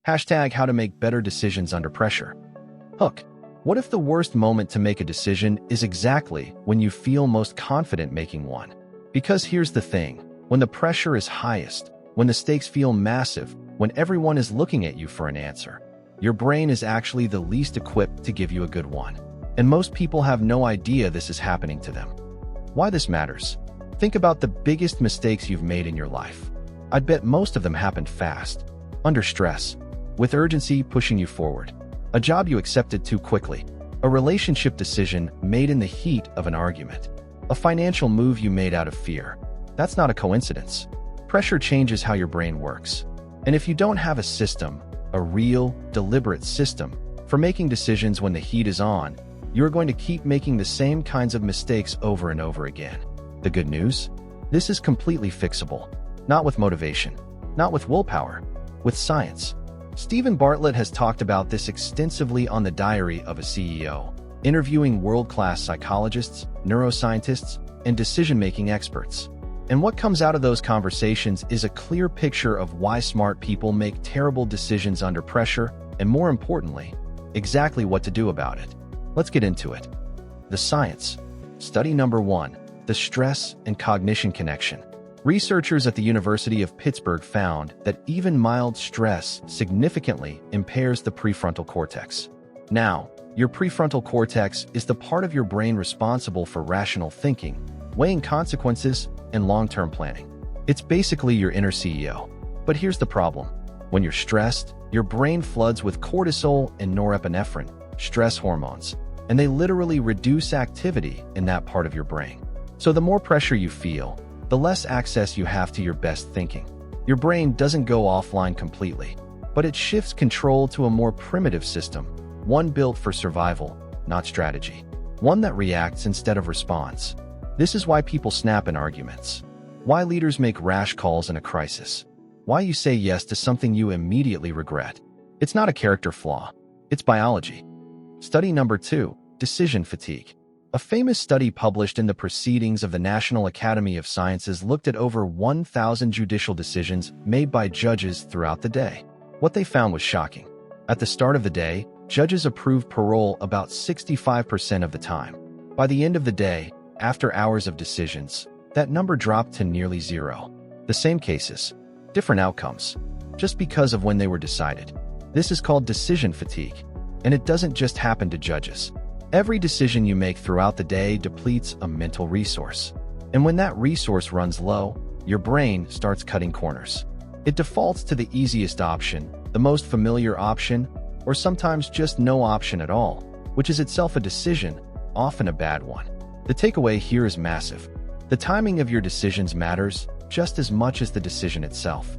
Hashtag how to make better decisions under pressure. Hook. What if the worst moment to make a decision is exactly when you feel most confident making one? Because here's the thing, when the pressure is highest, when the stakes feel massive, when everyone is looking at you for an answer, your brain is actually the least equipped to give you a good one. And most people have no idea this is happening to them. Why this matters? Think about the biggest mistakes you've made in your life. I'd bet most of them happened fast, under stress, with urgency pushing you forward. A job you accepted too quickly, a relationship decision made in the heat of an argument, a financial move you made out of fear. That's not a coincidence. Pressure changes how your brain works. And if you don't have a system, a real, deliberate system, for making decisions when the heat is on, you're going to keep making the same kinds of mistakes over and over again. The good news? This is completely fixable. Not with motivation, not with willpower, with science. Stephen Bartlett has talked about this extensively on The Diary of a CEO, interviewing world-class psychologists, neuroscientists, and decision-making experts. And what comes out of those conversations is a clear picture of why smart people make terrible decisions under pressure, and more importantly, exactly what to do about it. Let's get into it. The science. Study number 1, the stress and cognition connection. Researchers at the University of Pittsburgh found that even mild stress significantly impairs the prefrontal cortex. Now, your prefrontal cortex is the part of your brain responsible for rational thinking, weighing consequences, and long-term planning. It's basically your inner CEO. But here's the problem. When you're stressed, your brain floods with cortisol and norepinephrine, stress hormones, and they literally reduce activity in that part of your brain. So the more pressure you feel, the less access you have to your best thinking. Your brain doesn't go offline completely, but it shifts control to a more primitive system, one built for survival, not strategy, one that reacts instead of responds. This is why people snap in arguments, why leaders make rash calls in a crisis, why you say yes to something you immediately regret. It's not a character flaw, it's biology. Study number 2, decision fatigue. A famous study published in the Proceedings of the National Academy of Sciences looked at over 1,000 judicial decisions made by judges throughout the day. What they found was shocking. At the start of the day, judges approved parole about 65% of the time. By the end of the day, after hours of decisions, that number dropped to nearly zero. The same cases, different outcomes, just because of when they were decided. This is called decision fatigue, and it doesn't just happen to judges. Every decision you make throughout the day depletes a mental resource. And when that resource runs low, your brain starts cutting corners. It defaults to the easiest option, the most familiar option, or sometimes just no option at all, which is itself a decision, often a bad one. The takeaway here is massive. The timing of your decisions matters just as much as the decision itself.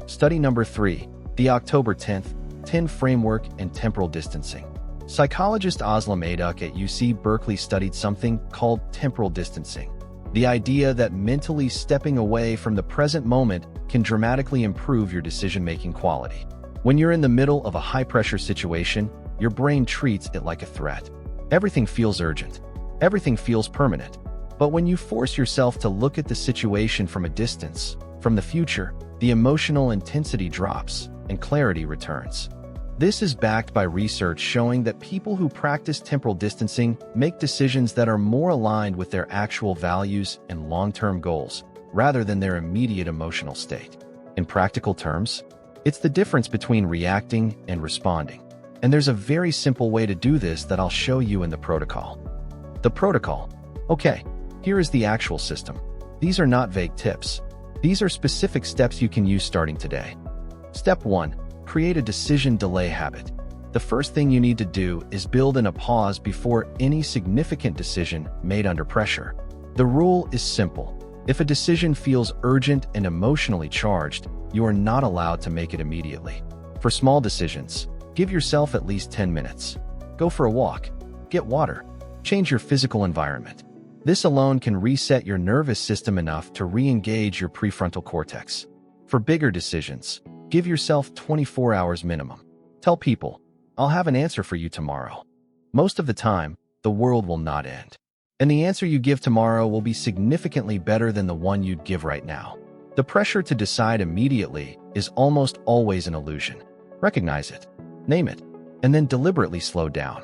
Study number 3, the October 10th, 10 Framework and Temporal Distancing. Psychologist Özlem Ayduk at UC Berkeley studied something called temporal distancing. The idea that mentally stepping away from the present moment can dramatically improve your decision-making quality. When you're in the middle of a high-pressure situation, your brain treats it like a threat. Everything feels urgent. Everything feels permanent. But when you force yourself to look at the situation from a distance, from the future, the emotional intensity drops and clarity returns. This is backed by research showing that people who practice temporal distancing make decisions that are more aligned with their actual values and long-term goals, rather than their immediate emotional state. In practical terms, it's the difference between reacting and responding. And there's a very simple way to do this that I'll show you in the protocol. The protocol. Okay, here is the actual system. These are not vague tips. These are specific steps you can use starting today. Step 1. Create a decision delay habit. The first thing you need to do is build in a pause before any significant decision made under pressure. The rule is simple. If a decision feels urgent and emotionally charged, you are not allowed to make it immediately. For small decisions, give yourself at least 10 minutes. Go for a walk, get water, change your physical environment. This alone can reset your nervous system enough to re-engage your prefrontal cortex. For bigger decisions, give yourself 24 hours minimum. Tell people, I'll have an answer for you tomorrow. Most of the time, the world will not end. And the answer you give tomorrow will be significantly better than the one you'd give right now. The pressure to decide immediately is almost always an illusion. Recognize it, name it, and then deliberately slow down.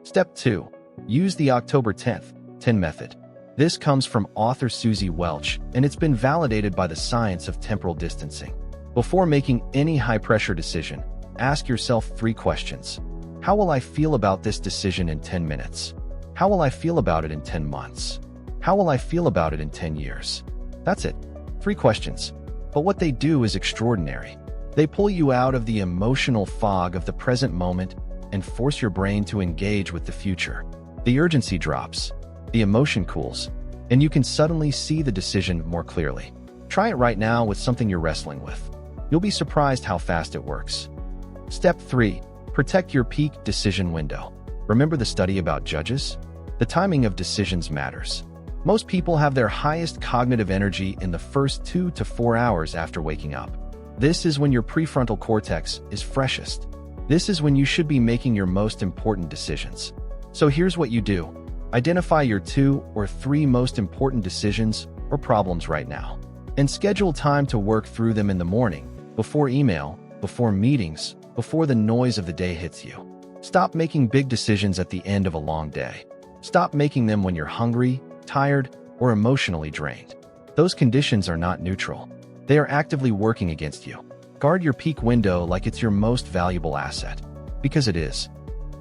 Step 2. Use the October 10th, 10 method. This comes from author Susie Welch, and it's been validated by the science of temporal distancing. Before making any high-pressure decision, ask yourself 3 questions. How will I feel about this decision in 10 minutes? How will I feel about it in 10 months? How will I feel about it in 10 years? That's it. 3 questions. But what they do is extraordinary. They pull you out of the emotional fog of the present moment and force your brain to engage with the future. The urgency drops, the emotion cools, and you can suddenly see the decision more clearly. Try it right now with something you're wrestling with. You'll be surprised how fast it works. Step 3. Protect your peak decision window. Remember the study about judges? The timing of decisions matters. Most people have their highest cognitive energy in the first 2 to 4 hours after waking up. This is when your prefrontal cortex is freshest. This is when you should be making your most important decisions. So here's what you do. Identify your 2 or 3 most important decisions or problems right now, and schedule time to work through them in the morning, before email, before meetings, before the noise of the day hits you. Stop making big decisions at the end of a long day. Stop making them when you're hungry, tired, or emotionally drained. Those conditions are not neutral. They are actively working against you. Guard your peak window like it's your most valuable asset, because it is.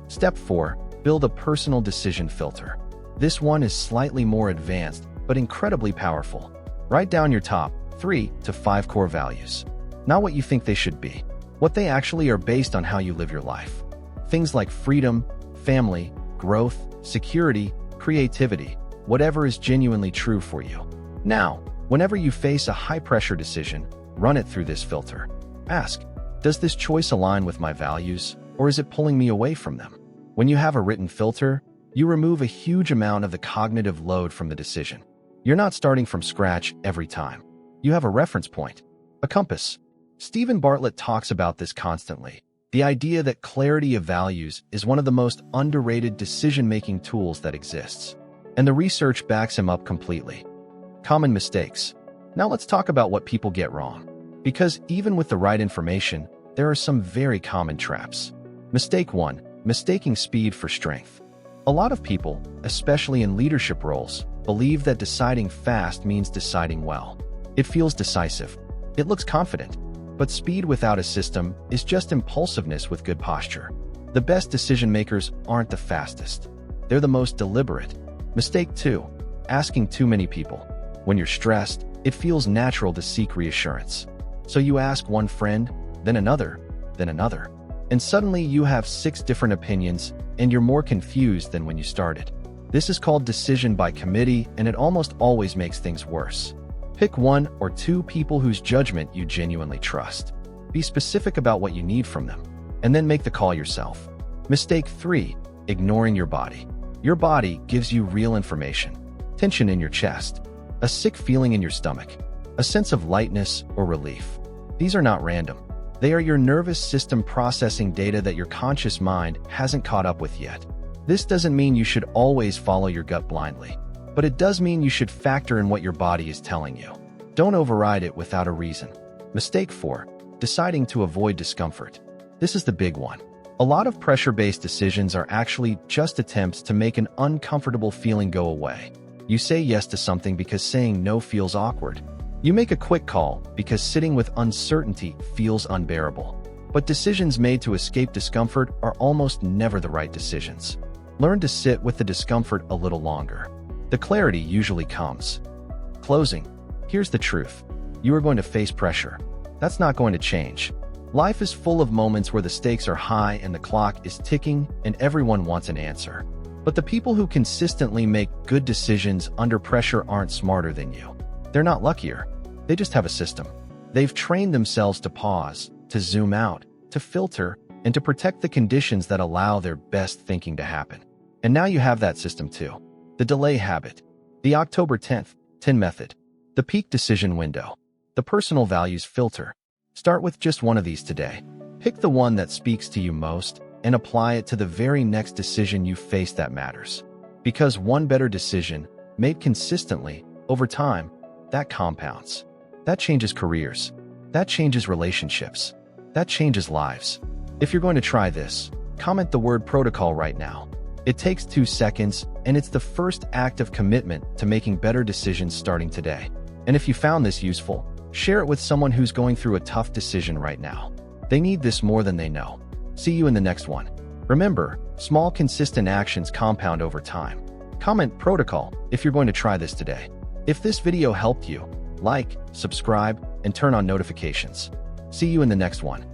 Step 4. Build a personal decision filter. This one is slightly more advanced, but incredibly powerful. Write down your top 3 to 5 core values. Not what you think they should be. What they actually are based on how you live your life. Things like freedom, family, growth, security, creativity, whatever is genuinely true for you. Now, whenever you face a high-pressure decision, run it through this filter. Ask, does this choice align with my values, or is it pulling me away from them? When you have a written filter, you remove a huge amount of the cognitive load from the decision. You're not starting from scratch every time. You have a reference point, a compass. Stephen Bartlett talks about this constantly. The idea that clarity of values is one of the most underrated decision-making tools that exists. And the research backs him up completely. Common mistakes. Now let's talk about what people get wrong. Because even with the right information, there are some very common traps. Mistake 1. Mistaking speed for strength. A lot of people, especially in leadership roles, believe that deciding fast means deciding well. It feels decisive. It looks confident. But speed without a system is just impulsiveness with good posture. The best decision makers aren't the fastest. They're the most deliberate. Mistake 2. Asking too many people. When you're stressed, it feels natural to seek reassurance. So you ask one friend, then another, and suddenly you have 6 different opinions, and you're more confused than when you started. This is called decision by committee, and it almost always makes things worse. Pick 1 or 2 people whose judgment you genuinely trust. Be specific about what you need from them, and then make the call yourself. Mistake 3. Ignoring your body. Your body gives you real information. Tension in your chest, a sick feeling in your stomach, a sense of lightness or relief. These are not random. They are your nervous system processing data that your conscious mind hasn't caught up with yet. This doesn't mean you should always follow your gut blindly, but it does mean you should factor in what your body is telling you. Don't override it without a reason. Mistake 4. Deciding to avoid discomfort. This is the big one. A lot of pressure-based decisions are actually just attempts to make an uncomfortable feeling go away. You say yes to something because saying no feels awkward. You make a quick call because sitting with uncertainty feels unbearable. But decisions made to escape discomfort are almost never the right decisions. Learn to sit with the discomfort a little longer. The clarity usually comes. Closing. Here's the truth. You are going to face pressure. That's not going to change. Life is full of moments where the stakes are high and the clock is ticking and everyone wants an answer. But the people who consistently make good decisions under pressure aren't smarter than you. They're not luckier. They just have a system. They've trained themselves to pause, to zoom out, to filter, and to protect the conditions that allow their best thinking to happen. And now you have that system too. The delay habit. The October 10th, 10 method. The peak decision window. The personal values filter. Start with just one of these today. Pick the one that speaks to you most and apply it to the very next decision you face that matters. Because one better decision, made consistently, over time, that compounds. That changes careers. That changes relationships. That changes lives. If you're going to try this, comment the word protocol right now. It takes 2 seconds, and it's the first act of commitment to making better decisions starting today. And if you found this useful, share it with someone who's going through a tough decision right now. They need this more than they know. See you in the next one. Remember, small consistent actions compound over time. Comment protocol if you're going to try this today. If this video helped you, like, subscribe, and turn on notifications. See you in the next one.